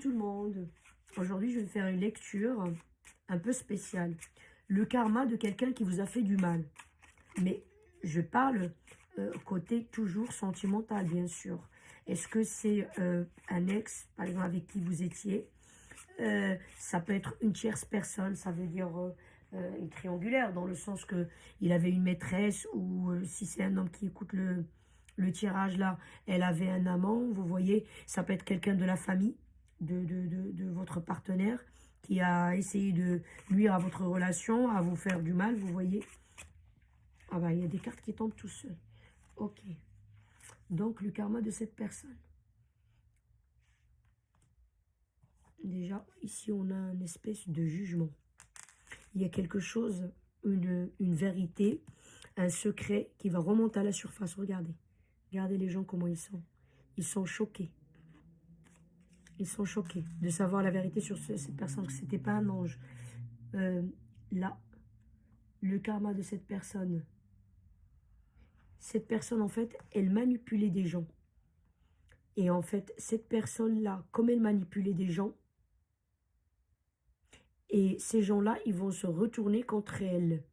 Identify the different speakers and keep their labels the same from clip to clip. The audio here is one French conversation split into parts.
Speaker 1: Tout le monde. Aujourd'hui, je vais faire une lecture un peu spéciale. Le karma de quelqu'un qui vous a fait du mal. Mais je parle côté toujours sentimental, bien sûr. Est-ce que c'est un ex, par exemple, avec qui vous étiez? Ça peut être une tierce personne, ça veut dire une triangulaire, dans le sens que il avait une maîtresse, ou si c'est un homme qui écoute le tirage là, elle avait un amant, vous voyez, ça peut être quelqu'un de la famille, de votre partenaire, qui a essayé de nuire à votre relation, à vous faire du mal, vous voyez. Ah bah, il y a des cartes qui tombent tout seuls. Ok. Donc, le karma de cette personne. Déjà, ici, on a une espèce de jugement. Il y a quelque chose, une vérité, un secret qui va remonter à la surface. Regardez. Regardez les gens, comment ils sont. Ils sont choqués. Ils sont choqués de savoir la vérité sur cette personne, que ce n'était pas un ange. Là, le karma de cette personne. Cette personne, en fait, elle manipulait des gens. Et en fait, cette personne-là, comme elle manipulait des gens, et ces gens-là, ils vont se retourner contre elle.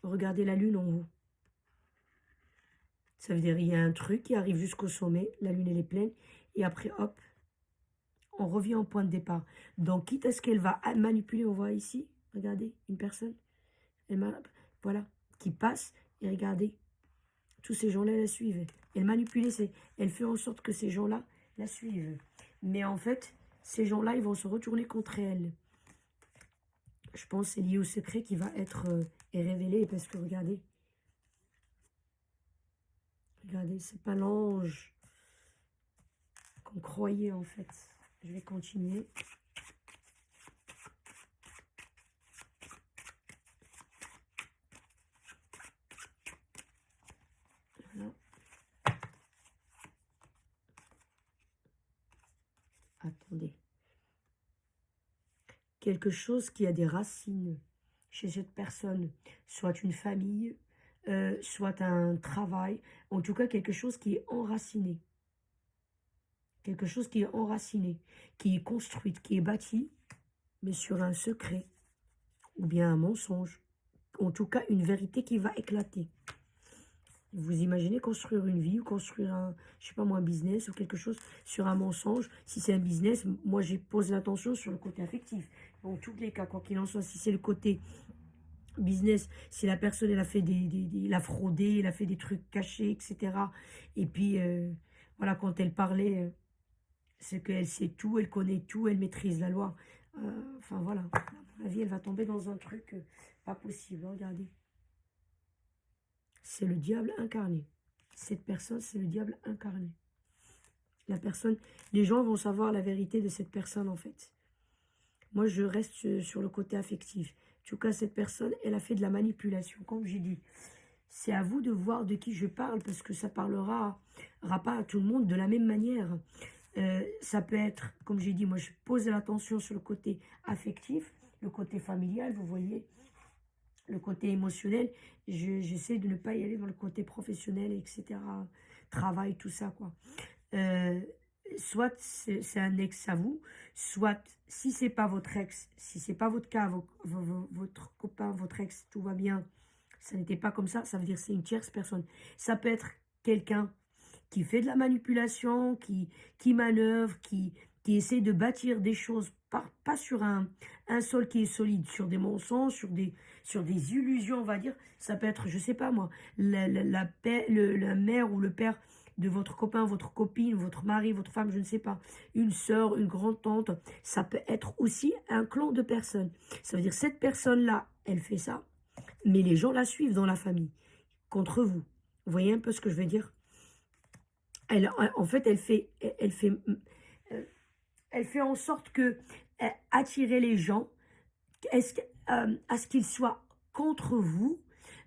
Speaker 1: Regardez la lune en haut. Ça veut dire qu'il y a un truc qui arrive jusqu'au sommet, la lune elle est pleine, et après hop, on revient au point de départ. Donc quitte à ce qu'elle va manipuler, on voit ici, regardez, une personne, voilà, qui passe, et regardez, tous ces gens-là la suivent. Elle manipule, elle fait en sorte que ces gens-là la suivent. Mais en fait, ces gens-là, ils vont se retourner contre elle. Je pense que c'est lié au secret qui va être révélé, parce que regardez, c'est pas l'ange qu'on croyait en fait. Je vais continuer. Voilà. Attendez. Quelque chose qui a des racines chez cette personne, soit une famille, soit un travail, en tout cas quelque chose qui est enraciné. Quelque chose qui est enraciné, qui est construite, qui est bâti, mais sur un secret, ou bien un mensonge. En tout cas, une vérité qui va éclater. Vous imaginez construire une vie ou construire un, je sais pas moi, un business ou quelque chose sur un mensonge. Si c'est un business, moi j'ai posé l'attention sur le côté affectif. Dans tous les cas, quoi qu'il en soit, si c'est le côté business, si la personne elle a fait elle a fraudé, elle a fait des trucs cachés, etc. Et puis voilà, quand elle parlait, c'est qu'elle sait tout, elle connaît tout, elle maîtrise la loi. Enfin voilà, à mon avis, elle va tomber dans un truc pas possible. Regardez. C'est le diable incarné. Cette personne, c'est le diable incarné. La personne, les gens vont savoir la vérité de cette personne, en fait. Moi, je reste sur le côté affectif. En tout cas, cette personne, elle a fait de la manipulation, comme j'ai dit. C'est à vous de voir de qui je parle, parce que ça parlera pas à tout le monde de la même manière. Ça peut être, comme j'ai dit, moi, je pose l'attention sur le côté affectif, le côté familial, vous voyez, le côté émotionnel, j'essaie de ne pas y aller dans le côté professionnel, etc. Travail, tout ça, quoi. Euh, Soit c'est un ex à vous, soit si c'est pas votre ex, si c'est pas votre cas, votre copain, votre ex, tout va bien, ça n'était pas comme ça veut dire que c'est une tierce personne. Ça peut être quelqu'un qui fait de la manipulation, qui manœuvre, qui essaie de bâtir des choses, pas sur un sol qui est solide, sur des mensonges, sur des illusions, on va dire. Ça peut être, je sais pas moi, la mère ou le père de votre copain, votre copine, votre mari, votre femme, je ne sais pas, une sœur, une grande-tante. Ça peut être aussi un clan de personnes. Ça veut dire cette personne-là, elle fait ça, mais les gens la suivent dans la famille, contre vous. Vous voyez un peu ce que je veux dire? En fait, elle fait en sorte que attirer les gens à ce qu'ils soient contre vous,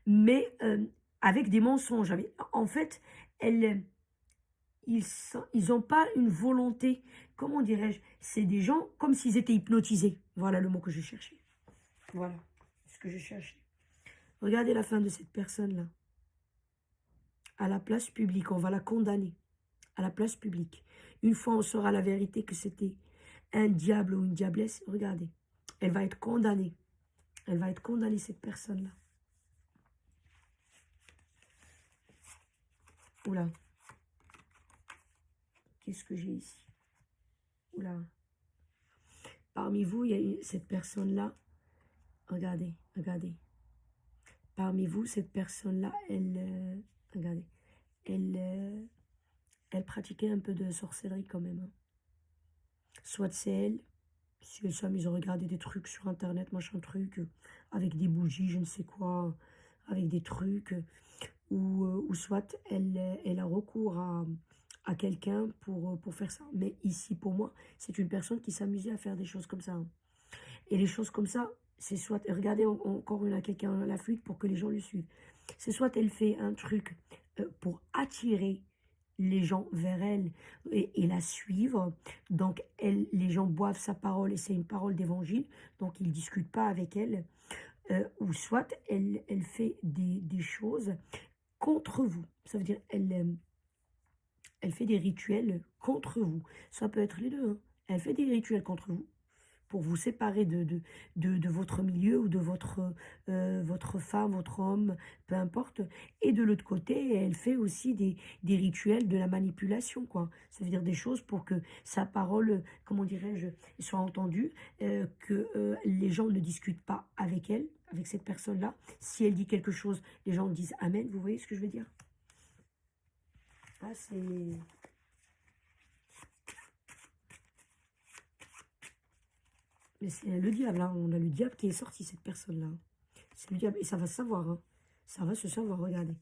Speaker 1: mais avec des mensonges. En fait, ils n'ont pas une volonté, comment dirais-je, c'est des gens comme s'ils étaient hypnotisés. Voilà le mot que je cherchais. Voilà ce que je cherchais. Regardez la fin de cette personne-là. À la place publique, on va la condamner. À la place publique. Une fois on saura la vérité que c'était un diable ou une diablesse, regardez, elle va être condamnée. Elle va être condamnée, cette personne-là. Oula. Qu'est-ce que j'ai ici? Oula. Parmi vous, il y a cette personne-là. Regardez, regardez. Parmi vous, cette personne-là, regardez, elle pratiquait un peu de sorcellerie quand même, hein. Soit c'est elle, si elles s'amusent à regarder des trucs sur Internet, machin truc, avec des bougies, je ne sais quoi, avec des trucs, ou soit elle a recours à quelqu'un pour faire ça. Mais ici, pour moi, c'est une personne qui s'amusait à faire des choses comme ça, hein. Et les choses comme ça, c'est soit, regardez encore une à quelqu'un à la flûte pour que les gens le suivent. C'est soit elle fait un truc pour attirer les gens vers elle et la suivre. Donc, les gens boivent sa parole et c'est une parole d'évangile. Donc, ils ne discutent pas avec elle. Ou soit elle fait des choses contre vous. Ça veut dire elle fait des rituels contre vous. Ça peut être les deux, hein. Elle fait des rituels contre vous pour vous séparer de votre milieu ou de votre femme, votre homme, peu importe. Et de l'autre côté, elle fait aussi des rituels de la manipulation, quoi. Ça veut dire des choses pour que sa parole, comment dirais-je, soit entendue, que les gens ne discutent pas avec elle, avec cette personne-là. Si elle dit quelque chose, les gens disent Amen, vous voyez ce que je veux dire? Ah, c'est... Mais c'est le diable, hein. On a le diable qui est sorti, cette personne-là. C'est le diable. Et ça va se savoir, hein. Ça va se savoir, regardez.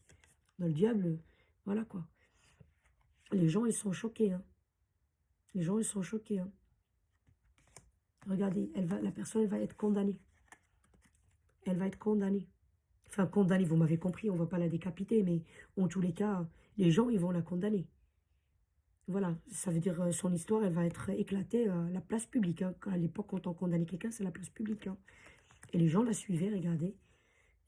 Speaker 1: Dans le diable, voilà quoi. Les gens, ils sont choqués, hein. Les gens, ils sont choqués, hein. Regardez, la personne, elle va être condamnée. Elle va être condamnée. Enfin, condamnée, vous m'avez compris, on ne va pas la décapiter, mais en tous les cas, les gens, ils vont la condamner. Voilà, ça veut dire son histoire, elle va être éclatée à la place publique, hein. À l'époque, quand on condamnait quelqu'un, c'est la place publique, hein. Et les gens la suivaient, regardez.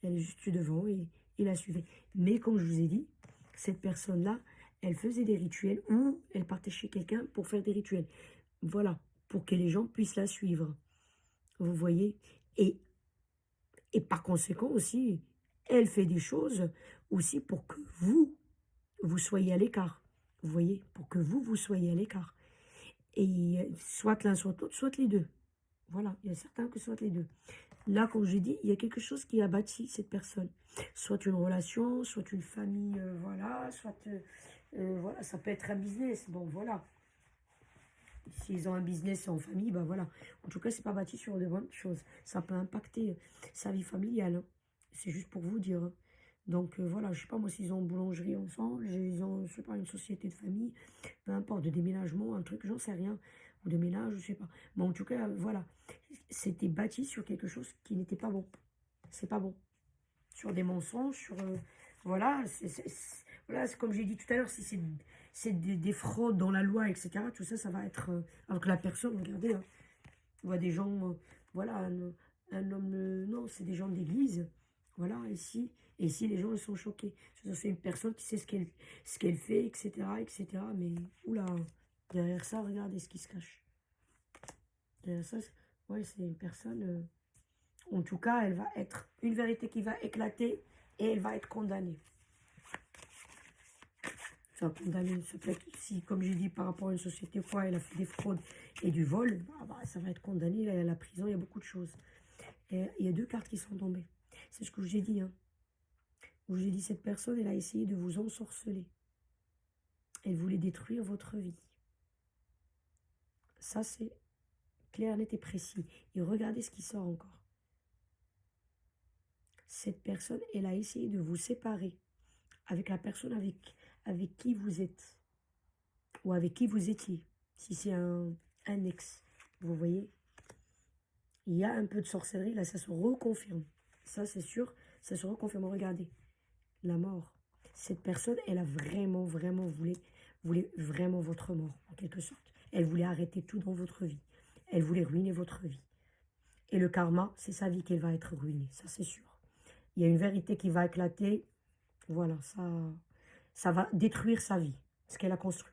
Speaker 1: Elle est juste devant et la suivait. Mais comme je vous ai dit, cette personne-là, elle faisait des rituels ou elle partait chez quelqu'un pour faire des rituels. Voilà, pour que les gens puissent la suivre. Vous voyez? Et par conséquent aussi, elle fait des choses aussi pour que vous soyez à l'écart. Vous voyez? Pour que vous soyez à l'écart. Et soit l'un, soit l'autre, soit les deux. Voilà, il y a certains que soit les deux. Là, comme je dis, il y a quelque chose qui a bâti cette personne. Soit une relation, soit une famille, voilà, soit, voilà, ça peut être un business. Bon, voilà. S'ils ont un business en famille, ben voilà. En tout cas, c'est pas bâti sur de bonnes choses. Ça peut impacter sa vie familiale, hein. C'est juste pour vous dire, hein. Donc, voilà, je sais pas, moi, s'ils ont une boulangerie ensemble, ils ont, je sais pas, une société de famille, peu importe, de déménagement, un truc, j'en sais rien. Ou de ménage, je sais pas. Mais en tout cas, voilà. C'était bâti sur quelque chose qui n'était pas bon. C'est pas bon. Sur des mensonges, sur... voilà, voilà, c'est comme j'ai dit tout à l'heure, si c'est des fraudes dans la loi, etc., tout ça, ça va être... alors que la personne, regardez, hein, on voit des gens, voilà, un homme... non, c'est des gens d'église, voilà, ici. Et ici, les gens, ils sont choqués. C'est une personne qui sait ce qu'elle fait, etc., etc., mais, oula, derrière ça, regardez ce qui se cache. Derrière ça, ouais, c'est une personne... en tout cas, elle va être une vérité qui va éclater et elle va être condamnée. Enfin, condamnée, ça peut être, si, comme j'ai dit, par rapport à une société, quoi, elle a fait des fraudes et du vol, ça va être condamné, il y a la prison, il y a beaucoup de choses. Et il y a deux cartes qui sont tombées. C'est ce que j'ai dit, hein. Où j'ai dit, cette personne, elle a essayé de vous ensorceler. Elle voulait détruire votre vie. Ça, c'est clair, net et précis. Et regardez ce qui sort encore. Cette personne, elle a essayé de vous séparer avec la personne avec qui vous êtes ou avec qui vous étiez. Si c'est un ex, vous voyez, il y a un peu de sorcellerie, là, ça se reconfirme. Ça, c'est sûr, ça se reconfirme. Regardez, la mort. Cette personne, elle a vraiment, vraiment voulait vraiment votre mort, en quelque sorte. Elle voulait arrêter tout dans votre vie. Elle voulait ruiner votre vie. Et le karma, c'est sa vie qui va être ruinée, ça c'est sûr. Il y a une vérité qui va éclater. Voilà, ça va détruire sa vie, ce qu'elle a construit.